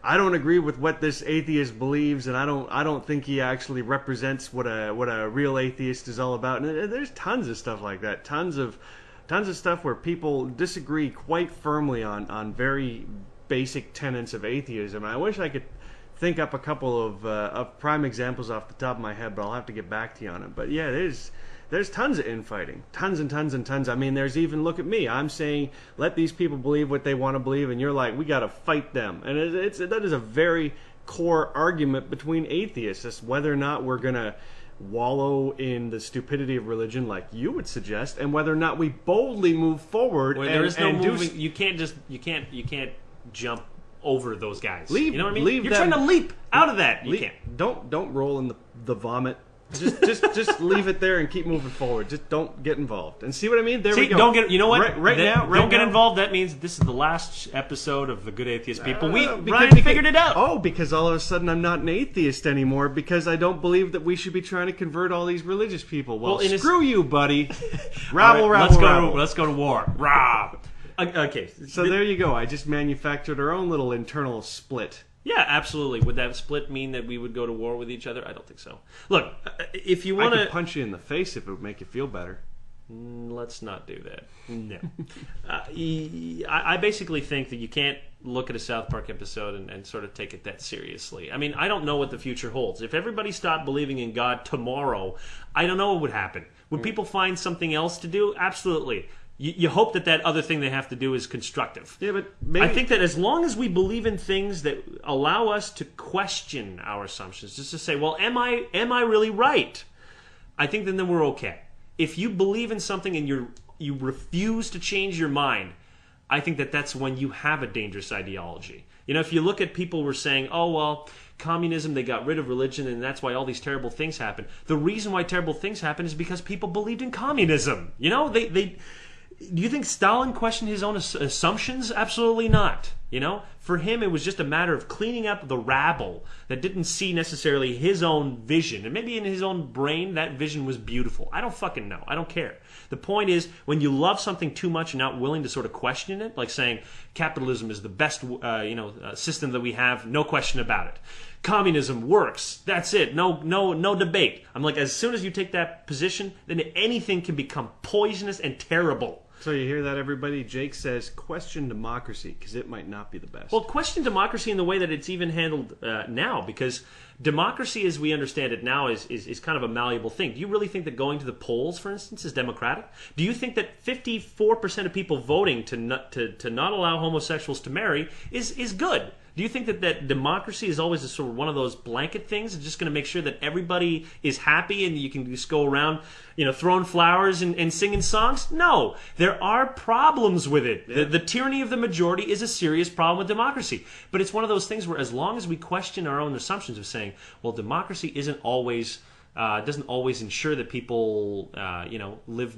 I don't agree with what this atheist believes, and I don't think he actually represents what a real atheist is all about. And there's tons of stuff like that, tons of stuff where people disagree quite firmly on very basic tenets of atheism. And I wish I could think up a couple of prime examples off the top of my head, but I'll have to get back to you on it. But yeah, there's tons of infighting. Tons and tons and tons. I mean, there's even, look at me. I'm saying, let these people believe what they want to believe, and you're like, we got to fight them. And that is a very core argument between atheists, as whether or not we're going to wallow in the stupidity of religion like you would suggest, and whether or not we boldly move forward. Well, there is no moving. You can't jump over those guys. You know what I mean? You're trying to leap out of that. You can't. Don't roll in the vomit. Just leave it there and keep moving forward. Just don't get involved. And see what I mean? We go. Don't get. You know what? Right now, don't get involved. That means this is the last episode of the Good Atheist People. Ryan figured it out. Oh, because all of a sudden I'm not an atheist anymore because I don't believe that we should be trying to convert all these religious people. Well, screw you, buddy. Rabble. Let's go to war. Rob. Okay. So there you go. I just manufactured our own little internal split. Yeah, absolutely. Would that split mean that we would go to war with each other? I don't think so. Look, if you want to... I could punch you in the face if it would make you feel better. Let's not do that. No. I basically think that you can't look at a South Park episode and sort of take it that seriously. I mean, I don't know what the future holds. If everybody stopped believing in God tomorrow, I don't know what would happen. Would people find something else to do? Absolutely. You hope that other thing they have to do is constructive. Yeah, but maybe... I think that as long as we believe in things that allow us to question our assumptions, just to say, well, am I really right? I think then we're okay. If you believe in something and you refuse to change your mind, I think that's when you have a dangerous ideology. You know, if you look at people who are saying, oh, well, communism, they got rid of religion, and that's why all these terrible things happen. The reason why terrible things happen is because people believed in communism. You know, do you think Stalin questioned his own assumptions? Absolutely not. You know, for him, it was just a matter of cleaning up the rabble that didn't see necessarily his own vision. And maybe in his own brain, that vision was beautiful. I don't fucking know. I don't care. The point is, when you love something too much and not willing to sort of question it, like saying capitalism is the best, system that we have, no question about it. Communism works. That's it. No debate. I'm like, as soon as you take that position, then anything can become poisonous and terrible. So you hear that, everybody? Jake says, question democracy, because it might not be the best. Well, question democracy in the way that it's even handled now, because democracy as we understand it now is kind of a malleable thing. Do you really think that going to the polls, for instance, is democratic? Do you think that 54% of people voting to not allow homosexuals to marry is good? Do you think that democracy is always a sort of one of those blanket things? It's just going to make sure that everybody is happy and you can just go around, throwing flowers and singing songs? No. There are problems with it. Yeah. The tyranny of the majority is a serious problem with democracy. But it's one of those things where as long as we question our own assumptions of saying, well, democracy isn't always... doesn't always ensure that people, live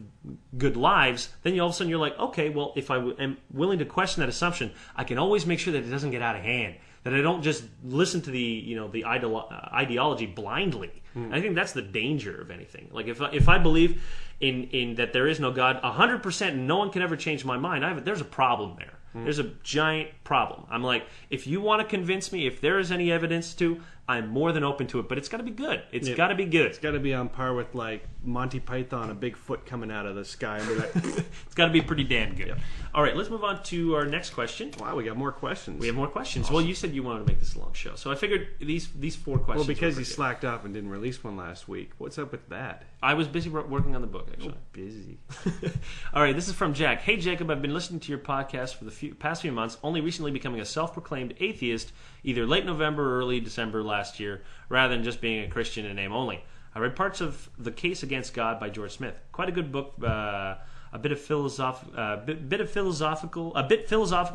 good lives, then all of a sudden you're like, okay, well, if I am willing to question that assumption, I can always make sure that it doesn't get out of hand, that I don't just listen to the ideology blindly. I think that's the danger of anything. Like if I believe in that there is no God 100% and no one can ever change my mind, there's a problem there. There's a giant problem. I'm like, if you want to convince me, if there is any evidence to, I'm more than open to it. But it's got to be good. It's got to be good. It's got to be on par with like Monty Python, a big foot coming out of the sky. It's got to be pretty damn good. Yep. All right, let's move on to our next question. Wow, we got more questions. We have more questions. Awesome. Well, you said you wanted to make this a long show, so I figured these 4 questions. Well, because you slacked off and didn't release one last week. What's up with that? I was busy working on the book, actually. Busy. All right, this is from Jack. Hey, Jacob, I've been listening to your podcast for the past few months, only recently becoming a self-proclaimed atheist, either late November or early December last year, rather than just being a Christian in name only. I read parts of The Case Against God by George Smith. Quite a good book, a bit philosophical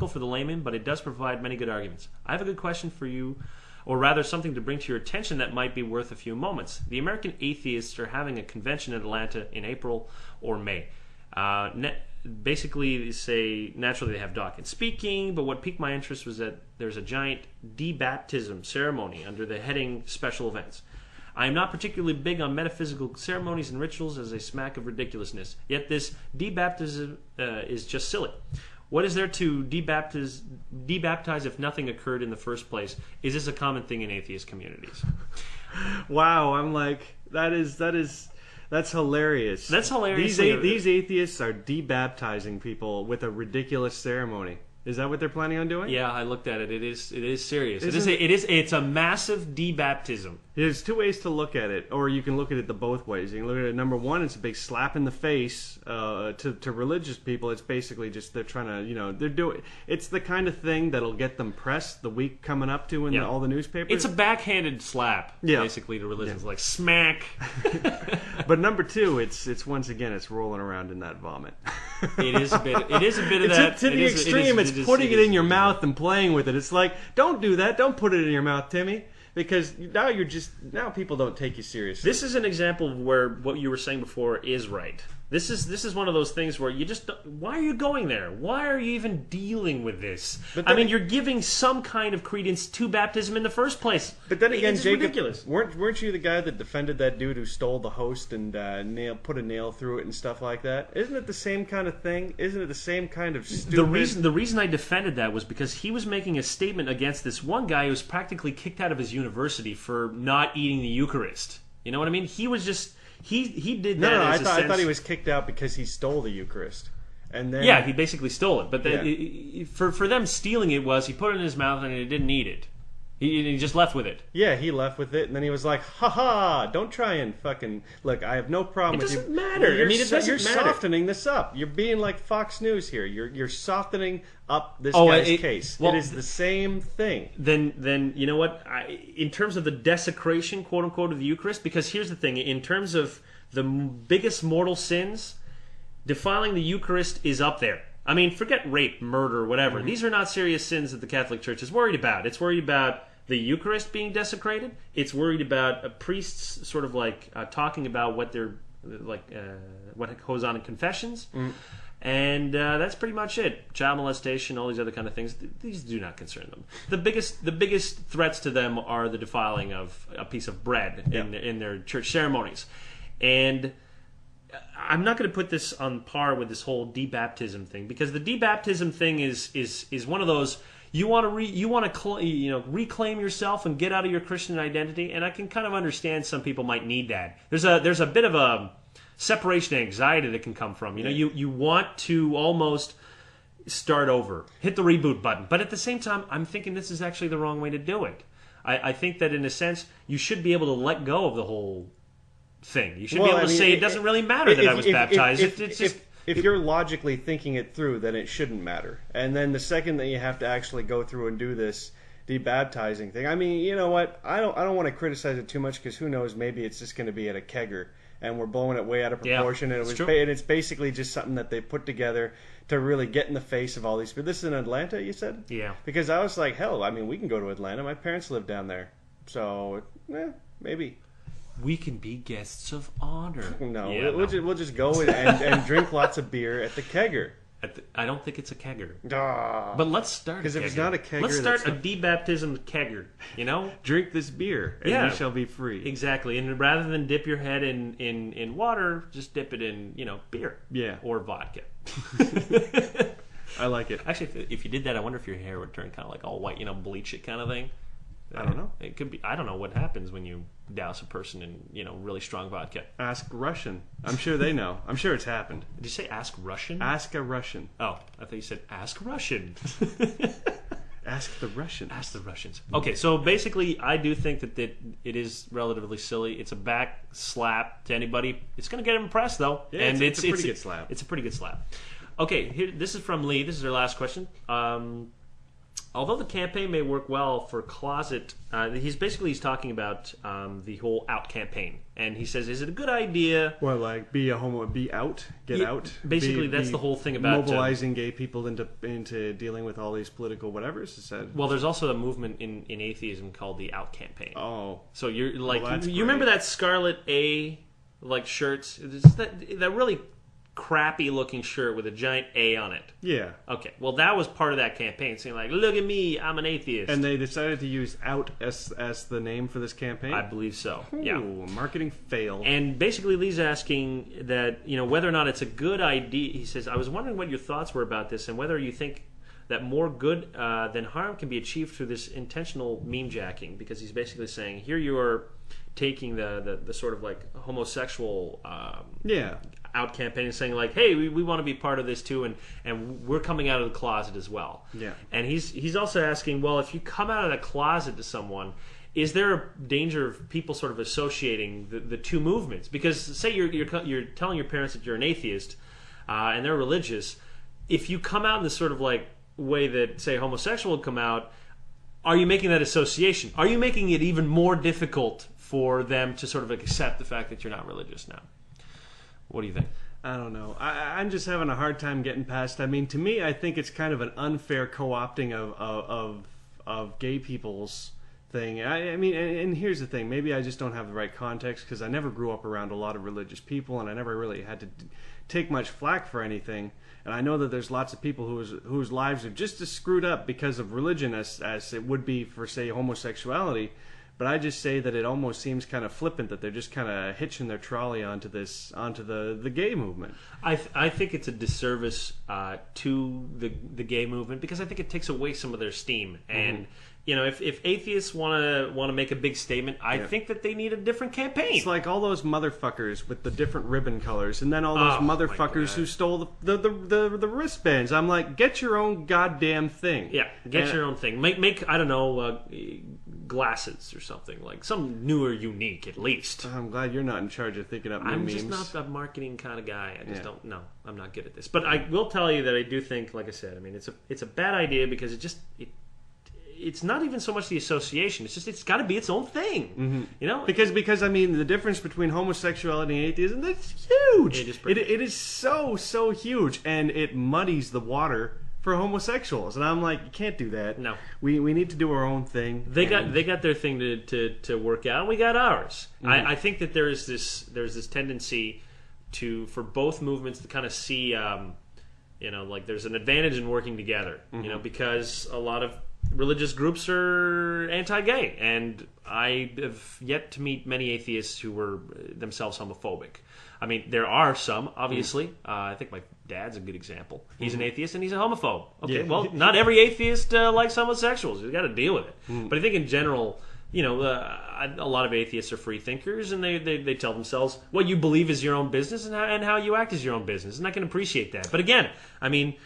for the layman, but it does provide many good arguments. I have a good question for you, or rather something to bring to your attention that might be worth a few moments. The American Atheists are having a convention in Atlanta in April or May. Basically, they say naturally they have Dawkins speaking, but what piqued my interest was that there's a giant debaptism ceremony under the heading Special Events. I am not particularly big on metaphysical ceremonies and rituals as they smack of ridiculousness, yet this debaptism is just silly. What is there to debaptize if nothing occurred in the first place? Is this a common thing in atheist communities? Wow, I'm like, that's hilarious. That's hilarious. These atheists are debaptizing people with a ridiculous ceremony. Is that what they're planning on doing? Yeah, I looked at it. It is serious. It's a massive debaptism. There's 2 ways to look at it, or you can look at it both ways. You can look at it, number one, it's a big slap in the face to religious people. It's basically just they're trying to, it's the kind of thing that'll get them press the week coming up to in all the newspapers. It's a backhanded slap, basically, to religions, like smack. But number 2, it's once again, it's rolling around in that vomit. It is a bit of that. To the extreme, it's putting it in your mouth and playing with it. It's like, don't do that. Don't put it in your mouth, Timmy. Because now people don't take you seriously. This is an example of where what you were saying before is right. This is one of those things where you just why are you going there? Why are you even dealing with this? You're giving some kind of credence to baptism in the first place. But then again, it's Jacob, ridiculous. Weren't you the guy that defended that dude who stole the host and put a nail through it and stuff like that? Isn't it the same kind of thing? Isn't it the same kind of stupid? The reason I defended that was because he was making a statement against this one guy who was practically kicked out of his university for not eating the Eucharist. You know what I mean? He was just he did that. I thought he was kicked out because he stole the Eucharist. And then he basically stole it. But for them, stealing it was he put it in his mouth and he didn't eat it. He just left with it. Yeah, he left with it, and then he was like, "Ha ha! Don't try and fucking look. I have no problem with you." It doesn't matter. You're You're softening this up. You're being like Fox News here. You're softening up this guy's case. Well, it is the same thing. Then you know what? In terms of the desecration, quote unquote, of the Eucharist, because here's the thing: in terms of the biggest mortal sins, defiling the Eucharist is up there. I mean, forget rape, murder, whatever. Mm-hmm. These are not serious sins that the Catholic Church is worried about. It's worried about the Eucharist being desecrated. It's worried about priests sort of like talking about what they're what goes on in confessions. Mm. And that's pretty much it. Child molestation, all these other kind of things. These do not concern them. The biggest threats to them are the defiling of a piece of bread in their church ceremonies. And I'm not going to put this on par with this whole debaptism thing, because the debaptism thing is one of those you want to reclaim yourself and get out of your Christian identity, and I can kind of understand some people might need that. There's a bit of a separation anxiety that can come from you want to almost start over, hit the reboot button, but at the same time I'm thinking this is actually the wrong way to do it. I think that in a sense you should be able to let go of the whole thing. You should be able to say it doesn't really matter that I was baptized. If you're logically thinking it through, then it shouldn't matter. And then the second that you have to actually go through and do this, debaptizing thing. I mean, you know what? I don't want to criticize it too much because who knows? Maybe it's just going to be at a kegger, and we're blowing it way out of proportion. Yeah, and it's basically just something that they put together to really get in the face of all these people. This is in Atlanta, you said? Yeah. Because I was like, hell, I mean, we can go to Atlanta. My parents live down there, so maybe. We can be guests of honor. No, Yeah, we'll just go and drink lots of beer at the kegger. I don't think it's a kegger. Ah. But let's start. Because if it's not a kegger, let's start a debaptism kegger. You know, drink this beer and you shall be free. Exactly. And rather than dip your head in water, just dip it in beer. Yeah. Or vodka. I like it. Actually, if you did that, I wonder if your hair would turn kind of like all white, bleach it kind of thing. I don't know. It could be. I don't know what happens when you douse a person in really strong vodka. Ask Russian. I'm sure they know. I'm sure it's happened. Did you say ask Russian? Ask a Russian. Oh, I thought you said ask Russian. Ask the Russians. Ask the Russians. Okay, so basically, I do think that it is relatively silly. It's a back slap to anybody. It's going to get them impressed, though. Yeah, and it's a pretty good slap. It's a pretty good slap. Okay, this is from Lee. This is our last question. Although the campaign may work well for closet, he's talking about the whole out campaign, and he says, is it a good idea? Well, like be a homo, be out, get out. Basically, that's the whole thing about mobilizing gay people into dealing with all these political whatevers. Is that? Well, there's also a movement in atheism called the out campaign. Oh, so you're like you great. remember that Scarlet A shirts? That really crappy looking shirt with a giant A on it. Yeah. Okay. Well, that was part of that campaign, saying like, "Look at me, I'm an atheist." And they decided to use "out" as the name for this campaign. I believe so. Ooh, yeah. Marketing fail. And basically, Lee's asking that whether or not it's a good idea. He says, "I was wondering what your thoughts were about this, and whether you think that more good than harm can be achieved through this intentional meme jacking." Because he's basically saying, here you are taking the sort of like homosexual out campaign and saying like, hey, we want to be part of this too, and we're coming out of the closet as well. Yeah. And he's also asking, well, if you come out of the closet to someone, is there a danger of people sort of associating the two movements? Because say you're telling your parents that you're an atheist and they're religious, if you come out in this sort of like way that say homosexual would come out, are you making that association? Are you making it even more difficult for them to sort of accept the fact that you're not religious now? What do you think? I don't know. I'm just having a hard time getting past. I mean, to me, I think it's kind of an unfair co-opting of gay people's thing. I mean, and here's the thing. Maybe I just don't have the right context because I never grew up around a lot of religious people, and I never really had to take much flack for anything. And I know that there's lots of people whose lives are just as screwed up because of religion as it would be for, say, homosexuality. But I just say that it almost seems kind of flippant that they're just kind of hitching their trolley onto the gay movement. I think it's a disservice to the gay movement because I think it takes away some of their steam. And if atheists want to make a big statement, I think that they need a different campaign. It's like all those motherfuckers with the different ribbon colors, and then all those motherfuckers who stole the wristbands. I'm like, get your own goddamn thing. Yeah, get your own thing. Make I don't know, glasses or something, like some new or unique at least. I'm glad you're not in charge of thinking up new memes. I'm just not a marketing kind of guy. I just don't know. I'm not good at this. But I will tell you that I do think, like I said, I mean, it's a bad idea because it's not even so much the association. It's got to be its own thing. Mm-hmm. Because I mean, the difference between homosexuality and atheism, that's huge. It is so huge, and it muddies the water for homosexuals. And I'm like, you can't do that. No, we need to do our own thing. They got their thing to work out, and we got ours. Mm-hmm. I think that there's this tendency for both movements to kind of see, like there's an advantage in working together. Mm-hmm. Because a lot of religious groups are anti-gay, and I have yet to meet many atheists who were themselves homophobic. I mean, there are some, obviously. I think my dad's a good example. He's an atheist and he's a homophobe. Okay, well, not every atheist likes homosexuals. You've got to deal with it. But I think in general, a lot of atheists are free thinkers, and they tell themselves what you believe is your own business, and how you act is your own business, and I can appreciate that. But again, I mean,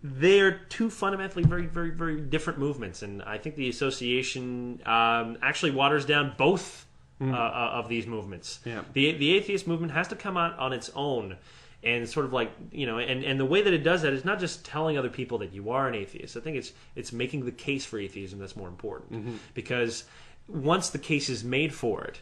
they're two fundamentally very, very, very different movements, and I think the association actually waters down both of these movements. Yeah. The atheist movement has to come out on its own and sort of like, and the way that it does that is not just telling other people that you are an atheist. I think it's making the case for atheism that's more important, because once the case is made for it,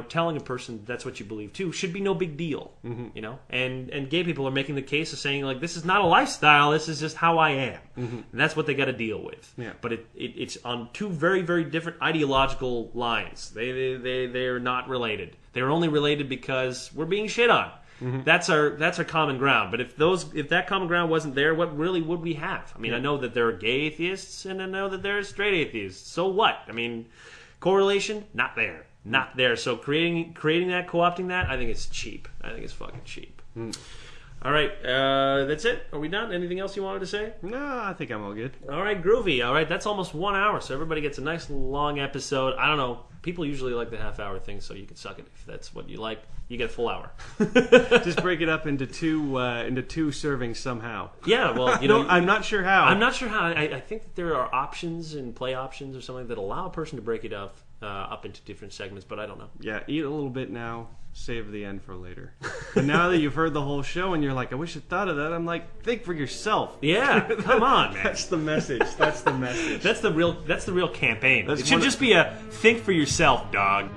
telling a person that's what you believe too should be no big deal. And gay people are making the case of saying, like, this is not a lifestyle, this is just how I am. And that's what they got to deal with. Yeah. But it's on two very, very different ideological lines. They're not related. They're only related because we're being shit on. That's our common ground. But if that common ground wasn't there, what really would we have? I mean, I know that there are gay atheists, and I know that there are straight atheists. So what? I mean, correlation, not there. Not there. So creating that, co-opting that, I think it's cheap. I think it's fucking cheap. All right, that's it. Are we done? Anything else you wanted to say? No, I think I'm all good. All right, groovy. All right, that's almost 1 hour, so everybody gets a nice long episode. I don't know. People usually like the half-hour thing, so you can suck it if that's what you like. You get a full hour. Just break it up into two servings somehow. Yeah, well, I'm not sure how. I'm not sure how. I think that there are options and play options or something that allow a person to break it up into different segments, but I don't know. Yeah, eat a little bit now, save the end for later. But now that you've heard the whole show and you're like, I wish I thought of that, I'm like, think for yourself. Yeah, come on, man. That's the message. That's the message. That's the real campaign. It should just be a think for yourself, dog.